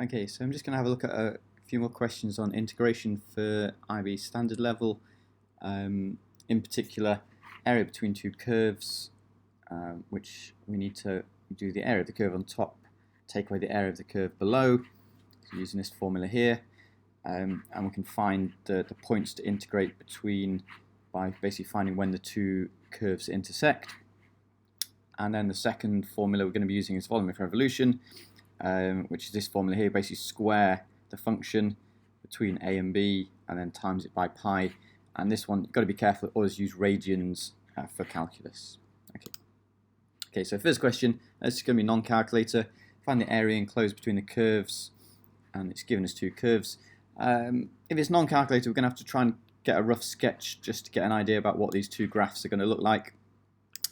Okay, so I'm just going to have a look at a few more questions on integration for IB standard level. In particular, area between two curves, which we need to do the area of the curve on top, take away the area of the curve below, so using this formula here, and we can find the points to integrate between by basically finding when the two curves intersect. And then the second formula we're going to be using is volume of revolution, which is this formula here. Basically square the function between a and b and then times it by pi. And this one, you've got to be careful, always use radians for calculus. Okay, so first question, this is going to be non-calculator. Find the area enclosed between the curves, and it's given us two curves. If it's non-calculator, we're going to have to try and get a rough sketch just to get an idea about what these two graphs are going to look like.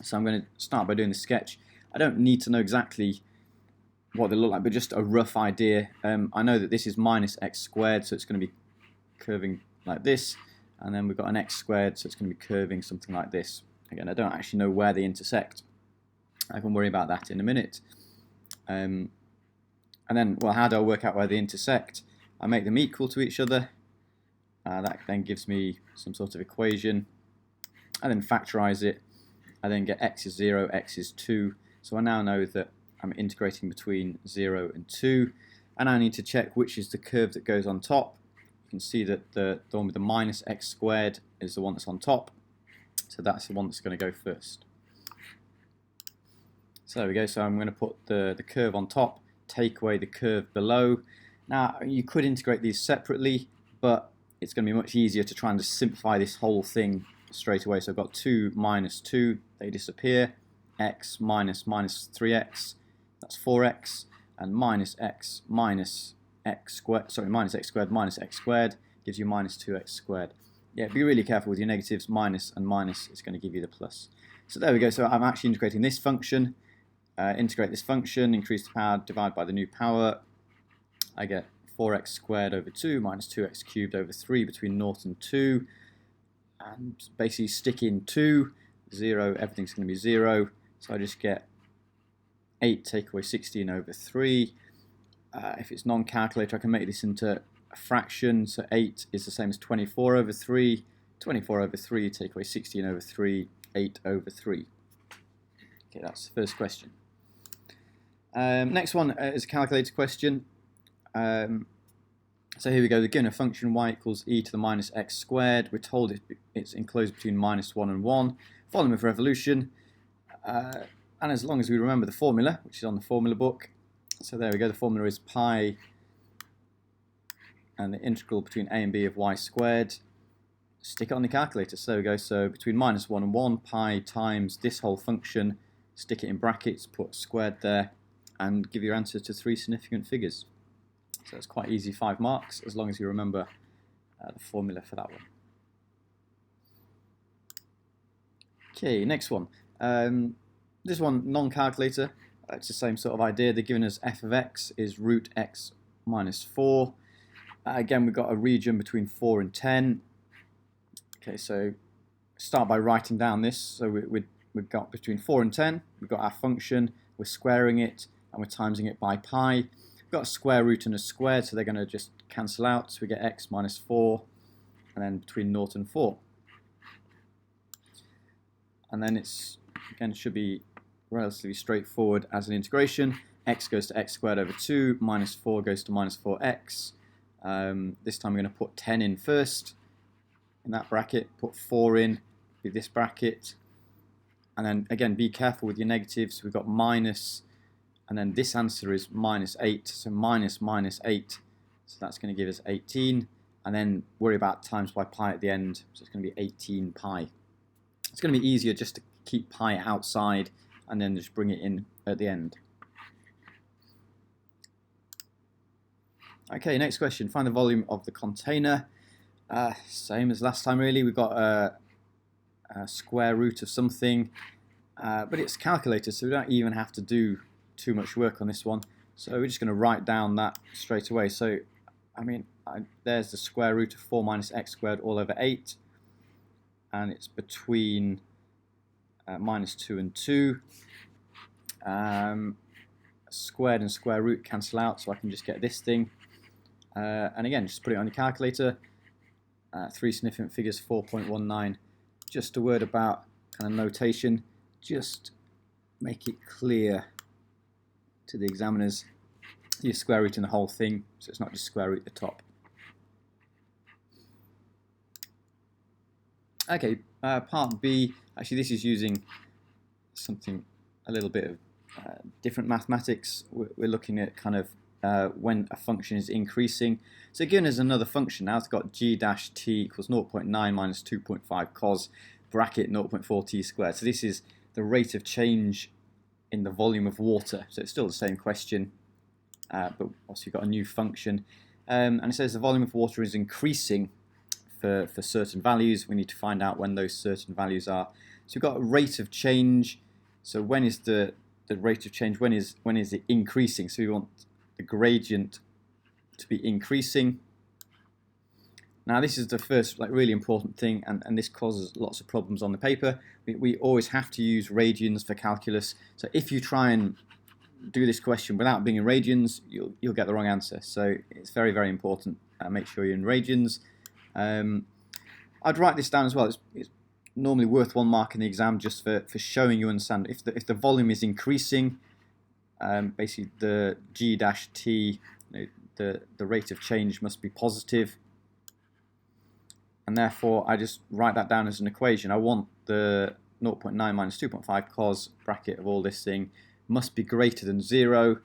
So I'm going to start by doing the sketch. I don't need to know exactly what they look like, but just a rough idea. I know that this is minus x squared, so it's going to be curving like this, and then we've got an x squared, so it's going to be curving something like this. Again, I don't actually know where they intersect. I can worry about that in a minute. And then, well, how do I work out where they intersect? I make them equal to each other. That then gives me some sort of equation. I then factorize it. I then get x is 0, x is 2. So I now know that I'm integrating between 0 and 2. And I need to check which is the curve that goes on top. You can see that the one with the minus x squared is the one that's on top. So that's the one that's going to go first. So there we go. So I'm going to put the curve on top, take away the curve below. Now, you could integrate these separately, but it's going to be much easier to try and just simplify this whole thing straight away. So I've got 2 minus 2, they disappear. X minus minus 3x, that's 4x, and minus x minus x squared, sorry, minus x squared gives you minus 2x squared. Yeah, be really careful with your negatives. Minus and minus is going to give you the plus. So there we go. So I'm actually integrating this function. Integrate this function, increase the power, divide by the new power. I get 4x squared over 2 minus 2x cubed over 3 between 0 and 2. And basically stick in 2, 0, everything's going to be 0. So I just get 8 take away 16 over 3. If it's non-calculator, I can make this into a fraction. So 8 is the same as 24 over 3. 24 over 3, take away 16 over 3, 8 over 3. Okay, that's the first question. Next one is a calculator question. So here we go. They're given a function y equals e to the minus x squared. We're told it's enclosed between minus 1 and 1. Volume of revolution. And as long as we remember the formula, which is on the formula book. So there we go. The formula is pi and the integral between a and b of y squared. Stick it on the calculator. So there we go. So between minus 1 and 1, pi times this whole function. Stick it in brackets, put squared there, and give your answer to 3 significant figures. So it's quite easy, 5 marks, as long as you remember the formula for that one. Okay, next one. This one, non-calculator. It's the same sort of idea. They're giving us f of x is root x minus 4. Again, we've got a region between 4 and 10. Okay, so start by writing down this. So we've got between 4 and 10. We've got our function. We're squaring it, and we're timesing it by pi. We've got a square root and a squared, so they're going to just cancel out. So we get x minus 4, and then between 0 and 4. And then it's, again, it should be relatively straightforward as an integration. X goes to x squared over 2, minus 4 goes to minus 4x. This time we're going to put 10 in first, in that bracket, put 4 in with this bracket. And then, again, be careful with your negatives. We've got minus, and then this answer is minus 8, so minus minus 8. So that's going to give us 18. And then worry about times by pi at the end, so it's going to be 18 pi. It's going to be easier just to keep pi outside and then just bring it in at the end. Okay, next question. Find the volume of the container. Same as last time, really. We've got a square root of something, but it's calculated, so we don't even have to do too much work on this one. So we're just going to write down that straight away. So, I mean, there's the square root of 4 minus x squared all over 8. And it's between minus 2 and 2. squared and square root cancel out, so I can just get this thing. And again, just put it on your calculator. 3 significant figures, 4.19. Just a word about kind of notation. Just make it clear to the examiners. You're square rooting the whole thing, so it's not just square root the top. Okay, part B. Actually, this is using something a little bit of different mathematics. We're looking at kind of when a function is increasing. So given as another function now, it's got g dash t equals 0.9 minus 2.5 cos bracket 0.4 t squared. So this is the rate of change in the volume of water. So it's still the same question, but also you've got a new function. And it says the volume of water is increasing for certain values. We need to find out when those certain values are. So we've got a rate of change. So when is the rate of change? When is it increasing? So we want the gradient to be increasing. Now this is the first really important thing, and this causes lots of problems on the paper. We always have to use radians for calculus. So if you try and do this question without being in radians, you'll get the wrong answer. So it's very, very important. Make sure you're in radians. I'd write this down as well. It's normally worth 1 mark in the exam just for showing you understand. If the volume is increasing, basically the g dash t, the rate of change must be positive, and therefore I just write that down as an equation. I want the 0.9 minus 2.5 cos bracket of all this thing must be greater than 0.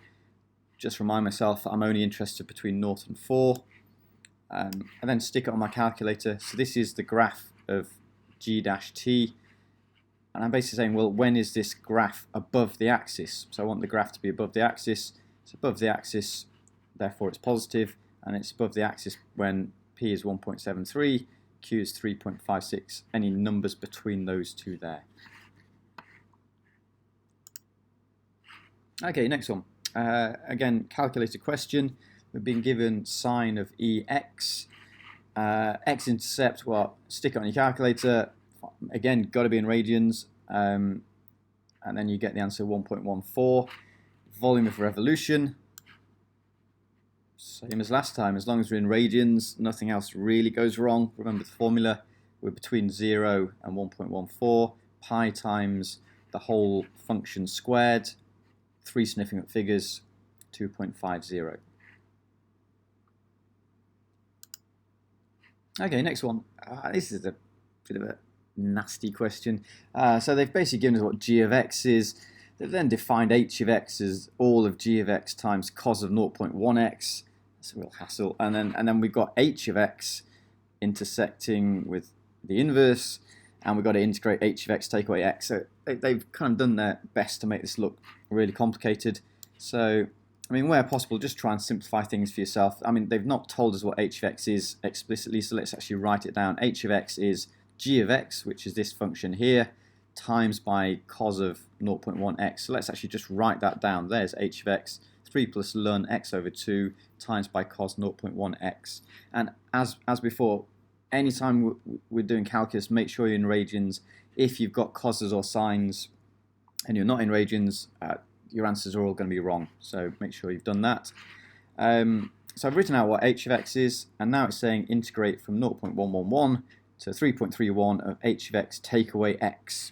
Just remind myself that I'm only interested between 0 and 4. And then stick it on my calculator. So this is the graph of g dash t, and I'm basically saying, well, when is this graph above the axis? So I want the graph to be above the axis. It's above the axis, therefore it's positive, and it's above the axis when p is 1.73, q is 3.56, any numbers between those two there. Okay, next one. Again, calculated question. We've been given sine of ex. X-intercept, well, stick it on your calculator. Again, got to be in radians. And then you get the answer 1.14. Volume of revolution. Same as last time, as long as we're in radians, nothing else really goes wrong. Remember the formula, we're between 0 and 1.14. Pi times the whole function squared. 3 significant figures, 2.50. Okay, next one. This is a bit of a nasty question. So they've basically given us what g of x is. They've then defined h of x as all of g of x times cos of 0.1x. That's a real hassle. And then we've got h of x intersecting with the inverse, and we've got to integrate h of x, take away x. So they've kind of done their best to make this look really complicated. So I mean, where possible, just try and simplify things for yourself. I mean, they've not told us what h of x is explicitly, so let's actually write it down. H of x is g of x, which is this function here, times by cos of 0.1x. So let's actually just write that down. There's h of x, 3 plus ln x over 2 times by cos 0.1x. And as before, anytime we're doing calculus, make sure you're in radians. If you've got coses or sines and you're not in radians, your answers are all going to be wrong, so make sure you've done that. So I've written out what h of x is, and now it's saying integrate from 0.111 to 3.31 of h of x take away x.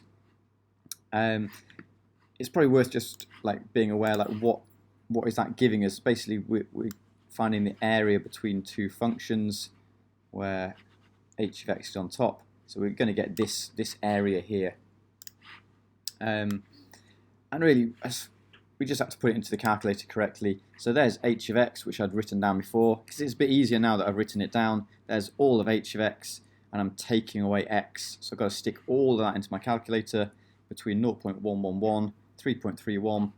It's probably worth just being aware what is that giving us. Basically we're finding the area between two functions where h of x is on top, so we're going to get this area here. And really, we just have to put it into the calculator correctly. So there's h of x, which I'd written down before, because it's a bit easier now that I've written it down. There's all of h of x, and I'm taking away x. So I've got to stick all of that into my calculator between 0.111, 3.31.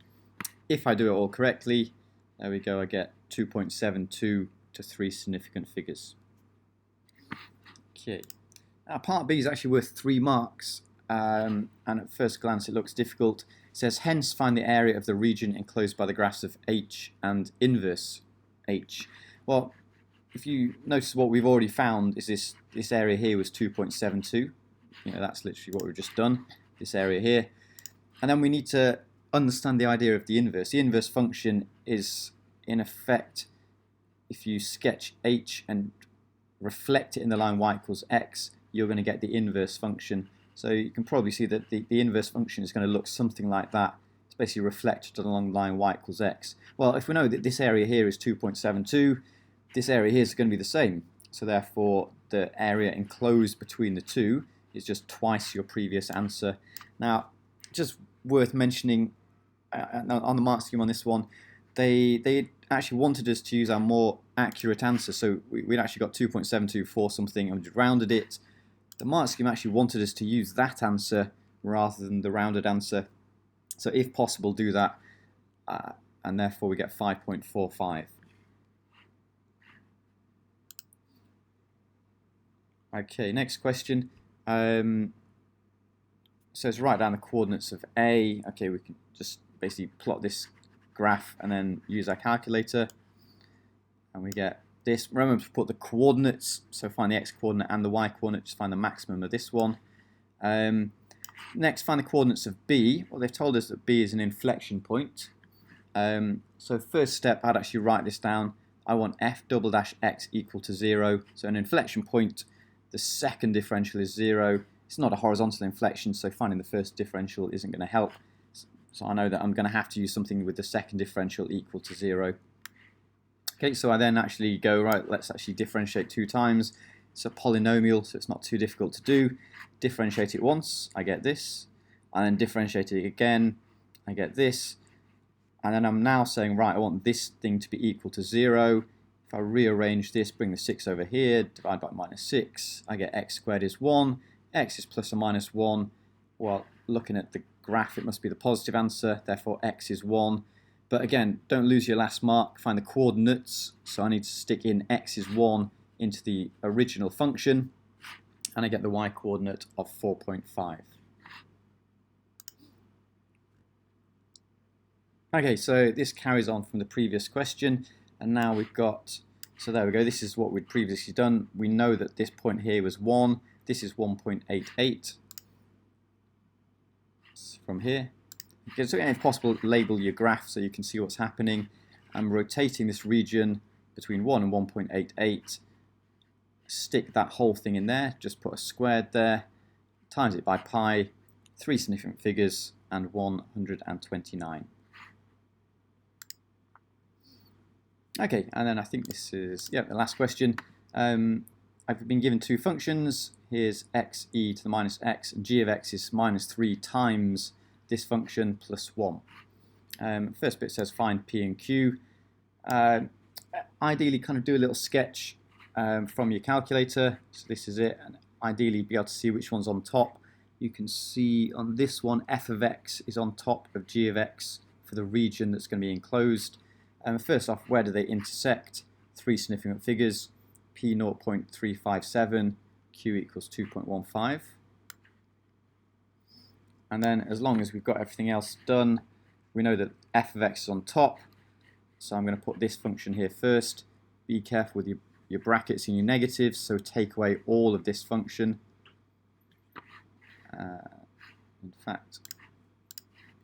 If I do it all correctly, there we go, I get 2.72 to 3 significant figures. Okay. Now part B is actually worth 3 marks, and at first glance it looks difficult. It says, hence find the area of the region enclosed by the graphs of h and inverse h. Well, if you notice, what we've already found is this area here was 2.72. That's literally what we've just done, this area here. And then we need to understand the idea of the inverse function is, in effect, if you sketch h and reflect it in the line y equals x, you're going to get the inverse function. So you can probably see that the inverse function is going to look something like that. It's basically reflected along the line y equals x. Well, if we know that this area here is 2.72, this area here is going to be the same. So therefore, the area enclosed between the two is just twice your previous answer. Now, just worth mentioning on the mark scheme on this one, they actually wanted us to use our more accurate answer. So we'd actually got 2.72 for something and we'd rounded it. The mark scheme actually wanted us to use that answer rather than the rounded answer. So if possible, do that, and therefore we get 5.45. Okay, next question. Says write down the coordinates of A. Okay, we can just basically plot this graph and then use our calculator, and we get this. Remember to put the coordinates, so find the x coordinate and the y coordinate, just find the maximum of this one. Next, find the coordinates of B. Well, they've told us that B is an inflection point. So first step, I'd actually write this down. I want f double dash x equal to 0. So an inflection point, the second differential is 0. It's not a horizontal inflection, so finding the first differential isn't going to help. So I know that I'm going to have to use something with the second differential equal to 0. Okay, so I then actually go, right, let's actually differentiate 2 times. It's a polynomial, so it's not too difficult to do. Differentiate it once, I get this. And then differentiate it again, I get this. And then I'm now saying, right, I want this thing to be equal to 0. If I rearrange this, bring the 6 over here, divide by minus 6, I get x squared is 1. X is plus or minus 1. Well, looking at the graph, it must be the positive answer, therefore x is 1. But again, don't lose your last mark, find the coordinates. So I need to stick in x is 1 into the original function, and I get the y coordinate of 4.5. Okay, so this carries on from the previous question, and now we've got, so there we go, this is what we'd previously done. We know that this point here was 1, this is 1.88 from here. So if possible, label your graph so you can see what's happening. I'm rotating this region between 1 and 1.88. Stick that whole thing in there, just put a squared there, times it by pi, 3 significant figures, and 129. Okay, and then I think this is, the last question. I've been given 2 functions. Here's x e to the minus x, and g of x is minus 3 times this function plus 1. First bit says find p and q. Ideally, kind of do a little sketch from your calculator. So this is it, and ideally be able to see which one's on top. You can see on this one, f of x is on top of g of x for the region that's going to be enclosed. First off, where do they intersect? 3 significant figures, p 0.357, q equals 2.15. And then as long as we've got everything else done, we know that f of x is on top. So I'm going to put this function here first. Be careful with your brackets and your negatives, so take away all of this function. In fact,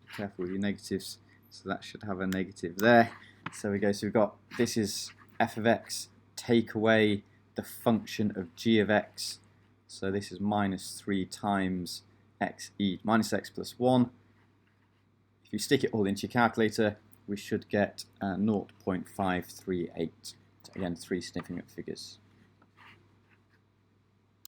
be careful with your negatives, so that should have a negative there. So we go, so we've got, this is f of x, take away the function of g of x. So this is minus 3 times x e minus x plus 1. If you stick it all into your calculator, we should get 0.538. So again, 3 significant figures.